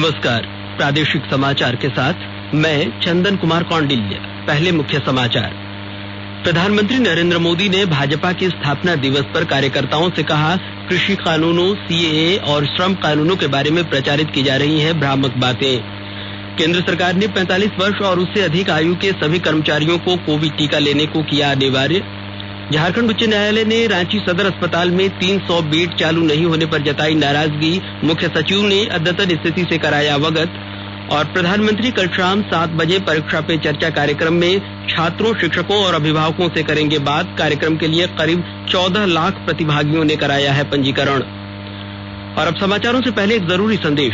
नमस्कार। प्रादेशिक समाचार के साथ मैं चंदन कुमार कौंडिल्य। पहले मुख्य समाचार। प्रधानमंत्री नरेंद्र मोदी ने भाजपा के स्थापना दिवस पर कार्यकर्ताओं से कहा, कृषि कानूनों, सीएए और श्रम कानूनों के बारे में प्रचारित की जा रही हैं भ्रामक बातें। केंद्र सरकार ने 45 वर्ष और उससे अधिक आयु के सभी कर्मचारियों को कोविड टीका लेने को किया अनिवार्य। झारखंड उच्च न्यायालय ने रांची सदर अस्पताल में 300 बेड चालू नहीं होने पर जताई नाराजगी। मुख्य सचिव ने अद्यतन स्थिति से कराया अवगत। और प्रधानमंत्री कल शाम 7 बजे परीक्षा पे चर्चा कार्यक्रम में छात्रों, शिक्षकों और अभिभावकों से करेंगे बात। कार्यक्रम के लिए करीब 14 लाख प्रतिभागियों ने कराया है पंजीकरण। और अब समाचारों से पहले एक जरूरी संदेश।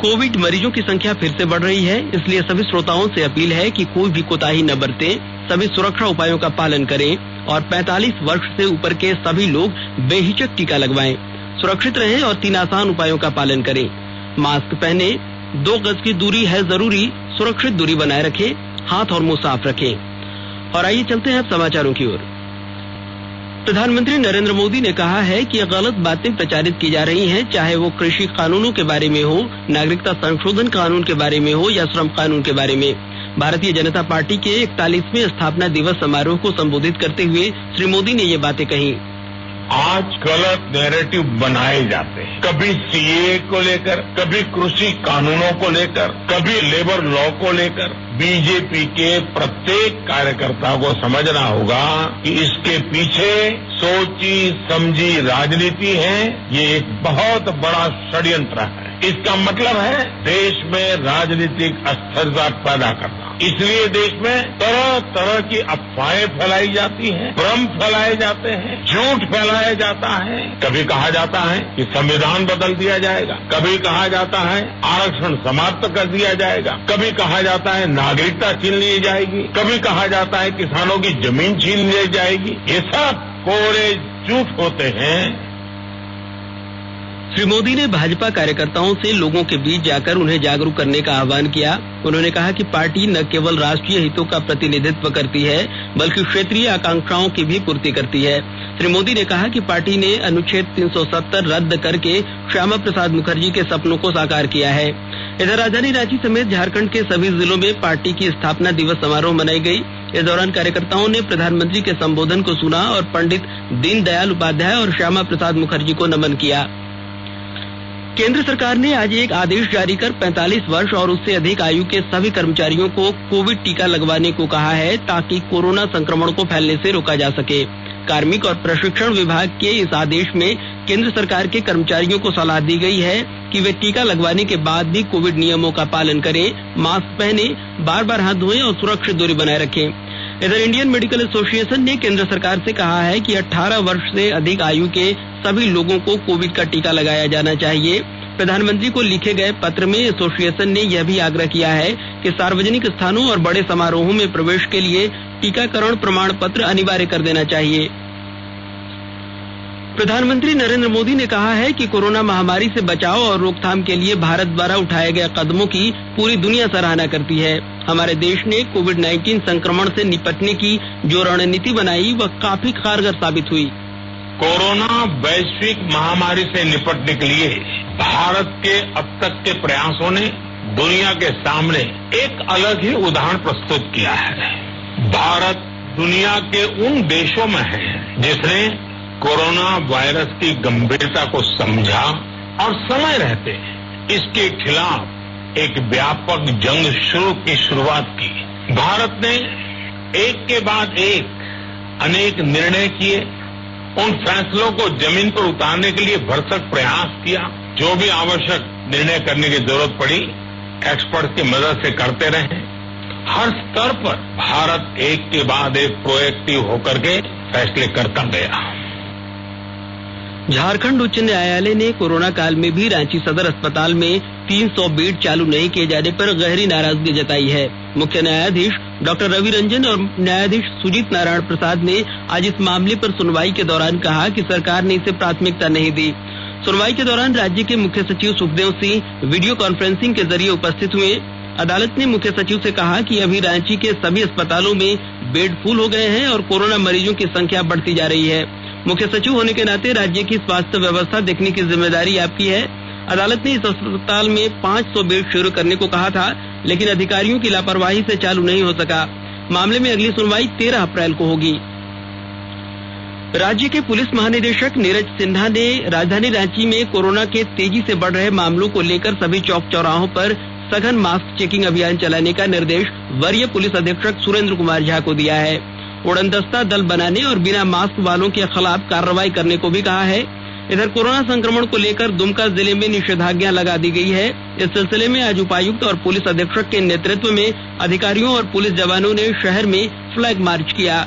कोविड मरीजों की संख्या फिर से बढ़ रही है, इसलिए सभी श्रोताओं से अपील है कि कोई भी कोताही न बरतें, सभी सुरक्षा उपायों का पालन करें और 45 वर्ष से ऊपर के सभी लोग बेहिचक टीका लगवाएं। सुरक्षित रहें और 3 आसान उपायों का पालन करें। मास्क पहने, 2 गज की दूरी है जरूरी, सुरक्षित दूरी बनाए रखें, हाथ और मुंह साफ रखें। और आइए चलते हैं अब समाचारों की ओर। प्रधानमंत्री नरेंद्र मोदी ने कहा है कि गलत बातें प्रचारित की जा रही हैं, चाहे वो कृषि कानूनों के बारे में हो, नागरिकता संशोधन कानून के बारे में हो या श्रम कानून के बारे में। भारतीय जनता पार्टी के 41वें स्थापना दिवस समारोह को संबोधित करते हुए श्री मोदी ने ये बातें कही। आज गलत नैरेटिव बनाए जाते हैं, कभी सीए को लेकर, कभी कृषि कानूनों को लेकर, कभी लेबर लॉ को लेकर। बीजेपी के प्रत्येक कार्यकर्ता को समझना होगा कि इसके पीछे सोची समझी राजनीति है। ये एक बहुत बड़ा षड्यंत्र है। इसका मतलब है देश में राजनीतिक अस्थिरता पैदा करना। इसलिए देश में तरह तरह की अफवाहें फैलाई जाती हैं, भ्रम फैलाए जाते हैं, झूठ फैलाया जाता है। कभी कहा जाता है कि संविधान बदल दिया जाएगा, कभी कहा जाता है आरक्षण समाप्त कर दिया जाएगा, कभी कहा जाता है नागरिकता छीन ली जाएगी, कभी कहा जाता है किसानों की जमीन छीन ली जाएगी। ये सब कोरे झूठ होते हैं। श्री मोदी ने भाजपा कार्यकर्ताओं से लोगों के बीच जाकर उन्हें जागरूक करने का आह्वान किया। उन्होंने कहा कि पार्टी न केवल राष्ट्रीय हितों का प्रतिनिधित्व करती है, बल्कि क्षेत्रीय आकांक्षाओं की भी पूर्ति करती है। श्री मोदी ने कहा कि पार्टी ने अनुच्छेद 370 रद्द करके श्यामा प्रसाद मुखर्जी के सपनों को साकार किया है। इधर राजधानी रांची समेत झारखंड के सभी जिलों में पार्टी की स्थापना दिवस समारोह मनाई गई। इस दौरान कार्यकर्ताओं ने प्रधानमंत्री के संबोधन को सुना और पंडित दीनदयाल उपाध्याय और श्यामा प्रसाद मुखर्जी को नमन किया। केंद्र सरकार ने आज एक आदेश जारी कर 45 वर्ष और उससे अधिक आयु के सभी कर्मचारियों को कोविड टीका लगवाने को कहा है, ताकि कोरोना संक्रमण को फैलने से रोका जा सके। कार्मिक और प्रशिक्षण विभाग के इस आदेश में केंद्र सरकार के कर्मचारियों को सलाह दी गई है कि वे टीका लगवाने के बाद भी कोविड नियमों का पालन करें, मास्क पहने, बार-बार हाथ धोएं और सुरक्षित दूरी बनाए रखें। इधर इंडियन मेडिकल एसोसिएशन ने केंद्र सरकार से कहा है कि 18 वर्ष से अधिक आयु के सभी लोगों को कोविड का टीका लगाया जाना चाहिए। प्रधानमंत्री को लिखे गए पत्र में एसोसिएशन ने यह भी आग्रह किया है कि सार्वजनिक स्थानों और बड़े समारोहों में प्रवेश के लिए टीकाकरण प्रमाण पत्र अनिवार्य कर देना चाहिए। प्रधानमंत्री नरेंद्र मोदी ने कहा है कि कोरोना महामारी से बचाव और रोकथाम के लिए भारत द्वारा उठाए गए कदमों की पूरी दुनिया सराहना करती है। हमारे देश ने कोविड-19 संक्रमण से निपटने की जो रणनीति बनाई वह काफी कारगर साबित हुई। कोरोना वैश्विक महामारी से निपटने के लिए भारत के अब तक के प्रयासों ने दुनिया के सामने एक अलग ही उदाहरण प्रस्तुत किया है। भारत दुनिया के उन देशों में है जिसने कोरोना वायरस की गंभीरता को समझा और समय रहते इसके खिलाफ एक व्यापक जंग की शुरुआत की। भारत ने एक के बाद एक अनेक निर्णय किए, उन फैसलों को जमीन पर उतारने के लिए भरसक प्रयास किया। जो भी आवश्यक निर्णय करने की जरूरत पड़ी, एक्सपर्ट की मदद से करते रहे। हर स्तर पर भारत एक के बाद एक प्रोएक्टिव होकर के फैसले करता गया। झारखंड उच्च न्यायालय ने कोरोना काल में भी रांची सदर अस्पताल में 300 बेड चालू नहीं किए जाने पर गहरी नाराजगी जताई है। मुख्य न्यायाधीश डॉक्टर रवि रंजन और न्यायाधीश सुजीत नारायण प्रसाद ने आज इस मामले पर सुनवाई के दौरान कहा कि सरकार ने इसे प्राथमिकता नहीं दी। सुनवाई के दौरान राज्य के मुख्य सचिव सुखदेव सिंह वीडियो कॉन्फ्रेंसिंग के जरिए उपस्थित हुए। अदालत ने मुख्य सचिव से कहा कि अभी रांची के सभी अस्पतालों में बेड फुल हो गए हैं और कोरोना मरीजों की संख्या बढ़ती जा रही है। मुख्य सचिव होने के नाते राज्य की स्वास्थ्य व्यवस्था देखने की जिम्मेदारी आपकी है। अदालत ने इस अस्पताल में 500 बेड शुरू करने को कहा था, लेकिन अधिकारियों की लापरवाही से चालू नहीं हो सका। मामले में अगली सुनवाई 13 अप्रैल को होगी। राज्य के पुलिस महानिदेशक नीरज सिन्हा ने राजधानी रांची में कोरोना के तेजी से बढ़ रहे मामलों को लेकर सभी चौक चौराहों पर सघन मास्क चेकिंग अभियान चलाने का निर्देश वरीय पुलिस अधीक्षक सुरेंद्र कुमार झा को दिया है। उड़नदस्ता दल बनाने और बिना मास्क वालों के खिलाफ कार्रवाई करने को भी कहा है। इधर कोरोना संक्रमण को लेकर दुमका जिले में निषेधाज्ञा लगा दी गई है। इस सिलसिले में आज उपायुक्त और पुलिस अधीक्षक के नेतृत्व में अधिकारियों और पुलिस जवानों ने शहर में फ्लैग मार्च किया।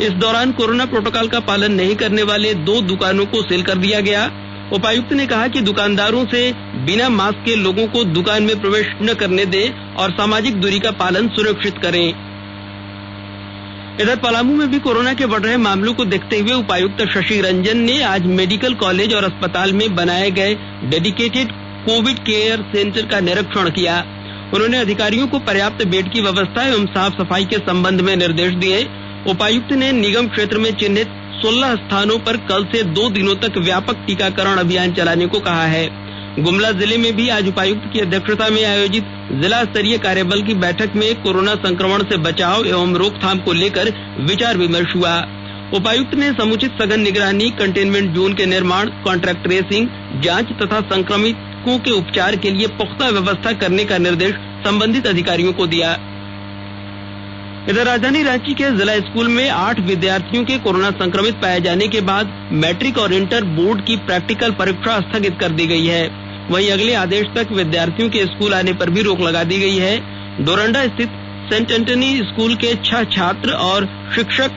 इस दौरान कोरोना प्रोटोकॉल का पालन नहीं करने वाले 2 दुकानों को सील कर दिया गया। उपायुक्त ने कहा कि दुकानदारों से बिना मास्क के लोगों को दुकान में प्रवेश न करने दें और सामाजिक दूरी का पालन सुनिश्चित करें। इधर पलामू में भी कोरोना के बढ़ रहे मामलों को देखते हुए उपायुक्त शशि रंजन ने आज मेडिकल कॉलेज और अस्पताल में बनाए गए डेडिकेटेड कोविड केयर सेंटर का निरीक्षण किया। उन्होंने अधिकारियों को पर्याप्त बेड की व्यवस्था एवं साफ सफाई के संबंध में निर्देश दिए। उपायुक्त ने निगम क्षेत्र में चिन्हित 16 स्थानों पर कल से 2 दिनों तक व्यापक टीकाकरण अभियान चलाने को कहा है। गुमला जिले में भी आज उपायुक्त की अध्यक्षता में आयोजित जिला स्तरीय कार्यबल की बैठक में कोरोना संक्रमण से बचाव एवं रोकथाम को लेकर विचार विमर्श हुआ। उपायुक्त ने समुचित सघन निगरानी, कंटेनमेंट जोन के निर्माण, कॉन्ट्रैक्ट ट्रेसिंग, जांच तथा संक्रमितों के उपचार के लिए पुख्ता व्यवस्था करने का निर्देश संबंधित अधिकारियों को दिया। इधर राजधानी रांची के जिला स्कूल में 8 विद्यार्थियों के कोरोना संक्रमित पाए जाने के बाद मैट्रिक और इंटर बोर्ड की प्रैक्टिकल परीक्षा स्थगित कर दी गई है। वहीं अगले आदेश तक विद्यार्थियों के स्कूल आने पर भी रोक लगा दी गई है। डोरंडा स्थित सेंट एंटनी स्कूल के 6 छात्र और शिक्षक,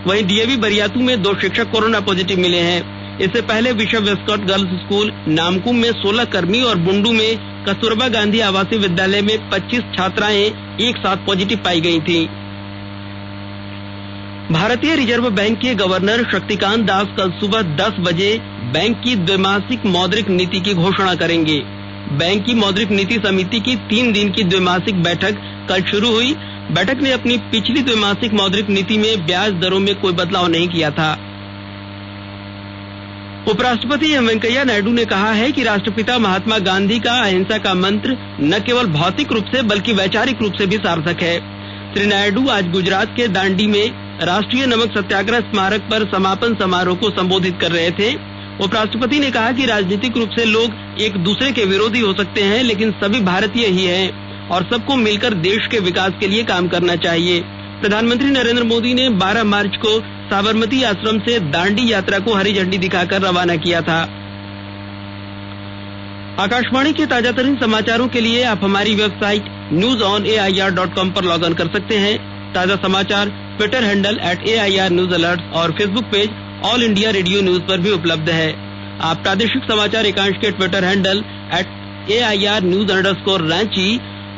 वहीं डीएवी बरियातू में 2 शिक्षक कोरोना पॉजिटिव मिले हैं। इससे पहले विश्व एस्कॉट गर्ल्स स्कूल नामकुम में 16 कर्मी और बुंडू में कस्तूरबा गांधी आवासीय विद्यालय में 25 छात्राएं एक साथ पॉजिटिव पाई गई थी। भारतीय रिजर्व बैंक के गवर्नर शक्तिकांत दास कल सुबह 10 बजे बैंक की द्विमासिक मौद्रिक नीति की घोषणा करेंगे। बैंक की मौद्रिक नीति समिति की 3 दिन की द्विमासिक बैठक कल शुरू हुई। बैठक ने अपनी पिछली द्विमासिक मौद्रिक नीति में ब्याज दरों में कोई बदलाव नहीं किया था। उपराष्ट्रपति एम वेंकैया नायडू ने कहा है कि राष्ट्रपिता महात्मा गांधी का अहिंसा का मंत्र न केवल भौतिक रूप से बल्कि वैचारिक रूप से भी सार्थक है। श्री नायडू आज गुजरात के दांडी में राष्ट्रीय नमक सत्याग्रह स्मारक पर समापन समारोह को संबोधित कर रहे थे। उपराष्ट्रपति ने कहा कि राजनीतिक रूप से लोग एक दूसरे के विरोधी हो सकते हैं, लेकिन सभी भारतीय ही हैं और सबको मिलकर देश के विकास के लिए काम करना चाहिए। प्रधानमंत्री नरेंद्र मोदी ने 12 मार्च को साबरमती आश्रम से दांडी यात्रा को हरी झंडी दिखाकर रवाना किया था। आकाशवाणी के ताजा तरीन समाचारों के लिए आप हमारी वेबसाइट newsonair.com पर लॉग इन कर सकते हैं। ताजा समाचार Twitter handle @AIR News Alerts और Facebook page all India radio news पर भी उपलब्ध है। आप प्रादेशिक समाचार एकांश के ट्विटर हैंडल @AIR News_Ranchi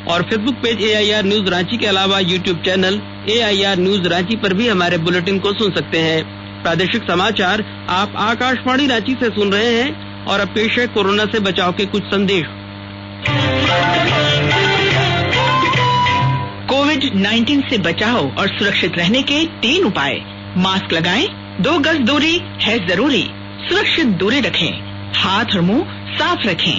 और Facebook page AIR News Ranchi के अलावा YouTube channel AIR News Ranchi पर भी हमारे बुलेटिन को सुन सकते हैं। प्रादेशिक समाचार आप आकाशवाणी रांची से सुन रहे हैं और अब पेश है कोरोना से बचाव के कुछ संदेश। कोविड-19 से बचाव और सुरक्षित रहने के 3 उपाय। मास्क लगाएं, 2 गज दूरी है जरूरी, सुरक्षित दूरी रखें, हाथ और मुंह साफ रखें।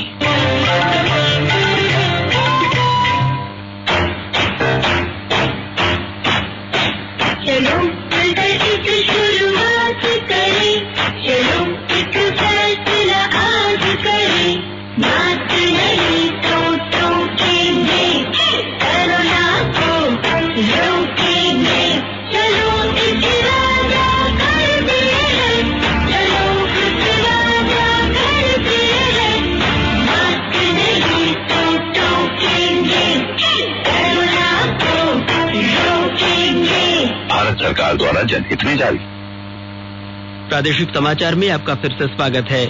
चलो मिलकर इस शुरुआत करें, चलो एक फैसला आज करें, मास्क नहीं तो टोकेंगे, कोरोना को रोकेंगे, चलो एक वादा करते हैं, चलो एक वादा करते हैं, मास्क नहीं तो टोकेंगे, कोरोना को रोकेंगे। भारत सरकार द्वारा जनहित में जारी। प्रादेशिक समाचार में आपका फिर से स्वागत है।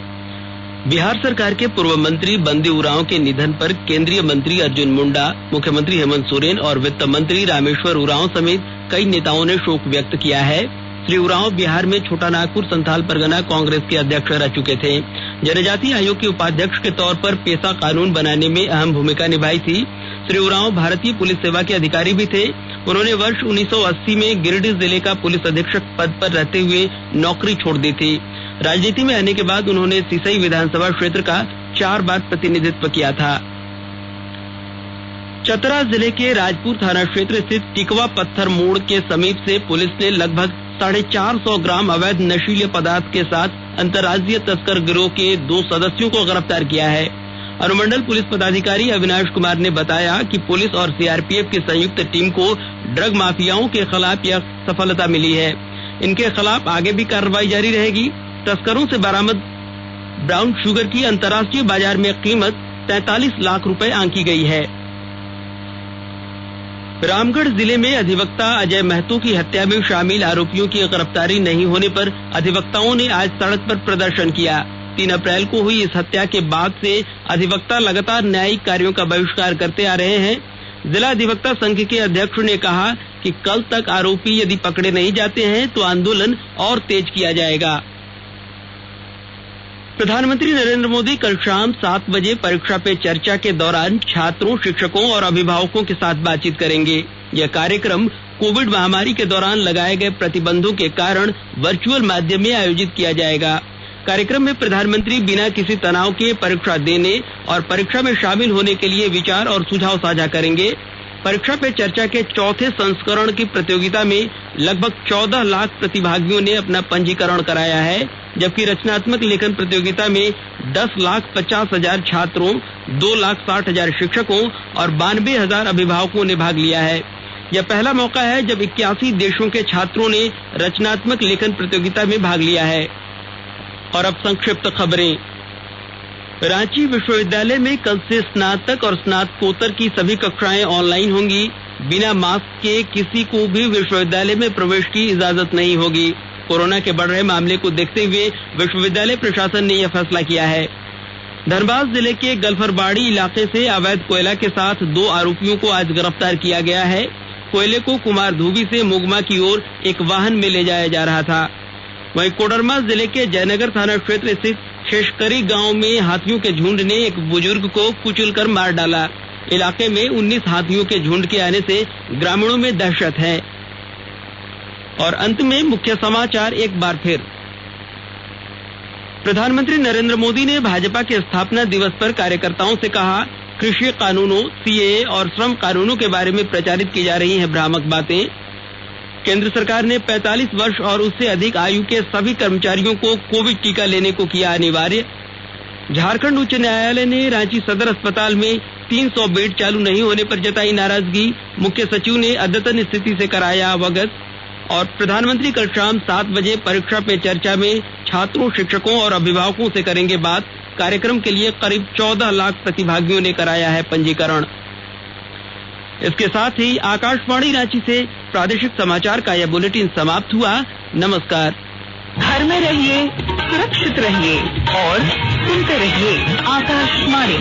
बिहार सरकार के पूर्व मंत्री बंदी उरांव के निधन पर केंद्रीय मंत्री अर्जुन मुंडा, मुख्यमंत्री हेमंत सोरेन और वित्त मंत्री रामेश्वर उरांव समेत कई नेताओं ने शोक व्यक्त किया है। श्री उरांव बिहार में छोटा नागपुर संथाल परगना कांग्रेस के अध्यक्ष रह चुके थे। जनजातीय आयोग के उपाध्यक्ष के तौर पर पेशा कानून बनाने में अहम भूमिका निभाई थी। श्री उरांव भारतीय पुलिस सेवा के अधिकारी भी थे। उन्होंने वर्ष 1980 में गिरिडीह जिले का पुलिस अधीक्षक पद पर रहते हुए नौकरी छोड़ दी थी। राजनीति में आने के बाद उन्होंने सिसई विधानसभा क्षेत्र का 4 बार प्रतिनिधित्व किया था। चतरा जिले के राजपुर थाना क्षेत्र स्थित टिकवा पत्थर मोड़ के समीप से पुलिस ने लगभग 450 ग्राम अवैध नशीले पदार्थ के साथ अंतर्राज्यीय तस्कर गिरोह के 2 सदस्यों को गिरफ्तार किया है। अनुमंडल पुलिस पदाधिकारी अविनाश कुमार ने बताया कि पुलिस और सीआरपीएफ की संयुक्त टीम को ड्रग माफियाओं के खिलाफ यह सफलता मिली है। इनके खिलाफ आगे भी कार्रवाई जारी रहेगी। तस्करों से बरामद ब्राउन शुगर की अंतर्राष्ट्रीय बाजार में कीमत 43 लाख रुपए आंकी गई है। रामगढ़ जिले में अधिवक्ता अजय महतो की हत्या में शामिल आरोपियों की गिरफ्तारी नहीं होने पर अधिवक्ताओं ने आज सड़क पर प्रदर्शन किया। 3 अप्रैल को हुई इस हत्या के बाद से अधिवक्ता लगातार न्यायिक कार्यों का बहिष्कार करते आ रहे हैं। जिला अधिवक्ता संघ के अध्यक्ष ने कहा कि कल तक आरोपी यदि पकड़े नहीं जाते हैं तो आंदोलन और तेज किया जाएगा। प्रधानमंत्री नरेंद्र मोदी कल शाम 7 बजे परीक्षा पे चर्चा के दौरान छात्रों, शिक्षकों और अभिभावकों के साथ बातचीत करेंगे। यह कार्यक्रम कोविड महामारी के दौरान लगाए गए प्रतिबंधों के कारण वर्चुअल माध्यम में आयोजित किया जाएगा। कार्यक्रम में प्रधानमंत्री बिना किसी तनाव के परीक्षा देने और परीक्षा में शामिल होने के लिए विचार और सुझाव साझा करेंगे। परीक्षा पे चर्चा के 4थे संस्करण की प्रतियोगिता में लगभग 14 लाख प्रतिभागियों ने अपना पंजीकरण कराया है, जबकि रचनात्मक लेखन प्रतियोगिता में 10,50,000 छात्रों, 2,60,000 शिक्षकों और 92,000 अभिभावकों ने भाग लिया है। यह पहला मौका है जब 81 देशों के छात्रों ने रचनात्मक लेखन प्रतियोगिता में भाग लिया है। और अब संक्षिप्त खबरें। रांची विश्वविद्यालय में कल से स्नातक और स्नातकोत्तर की सभी कक्षाएं ऑनलाइन होंगी। बिना मास्क के किसी को भी विश्वविद्यालय में प्रवेश की इजाजत नहीं होगी। कोरोना के बढ़ रहे मामले को देखते हुए विश्वविद्यालय प्रशासन ने यह फैसला किया है। धनबाद जिले के गल्फरबाड़ी इलाके से अवैध कोयला के साथ 2 आरोपियों को आज गिरफ्तार किया गया है। कोयले को कुमारधुबी से मुगमा की ओर एक वाहन में ले जाया जा रहा था। वहीं कोडरमा जिले के जयनगर थाना क्षेत्र स्थित शेषकरी गांव में हाथियों के झुंड ने एक बुजुर्ग को कुचलकर मार डाला। इलाके में 19 हाथियों के झुंड के आने से ग्रामीणों में दहशत है। और अंत में मुख्य समाचार एक बार फिर। प्रधानमंत्री नरेंद्र मोदी ने भाजपा के स्थापना दिवस पर कार्यकर्ताओं से कहा, कृषि कानूनों, सीएए और श्रम कानूनों के बारे में प्रचारित की जा रही हैं भ्रामक बातें। केंद्र सरकार ने 45 वर्ष और उससे अधिक आयु के सभी कर्मचारियों को कोविड टीका लेने को किया अनिवार्य। झारखंड उच्च न्यायालय ने रांची सदर अस्पताल में 300 बेड चालू नहीं होने पर जताई नाराजगी। मुख्य सचिव ने अद्यतन स्थिति से कराया अवगत। और प्रधानमंत्री कल शाम 7 बजे परीक्षा पे चर्चा में छात्रों, शिक्षकों और अभिभावकों से करेंगे बात। कार्यक्रम के लिए करीब 14 लाख प्रतिभागियों ने कराया है पंजीकरण। इसके साथ ही आकाशवाणी रांची से प्रादेशिक समाचार का यह बुलेटिन समाप्त हुआ। नमस्कार। घर में रहिए, सुरक्षित रहिए और सुनते रहिए आकाशवाणी।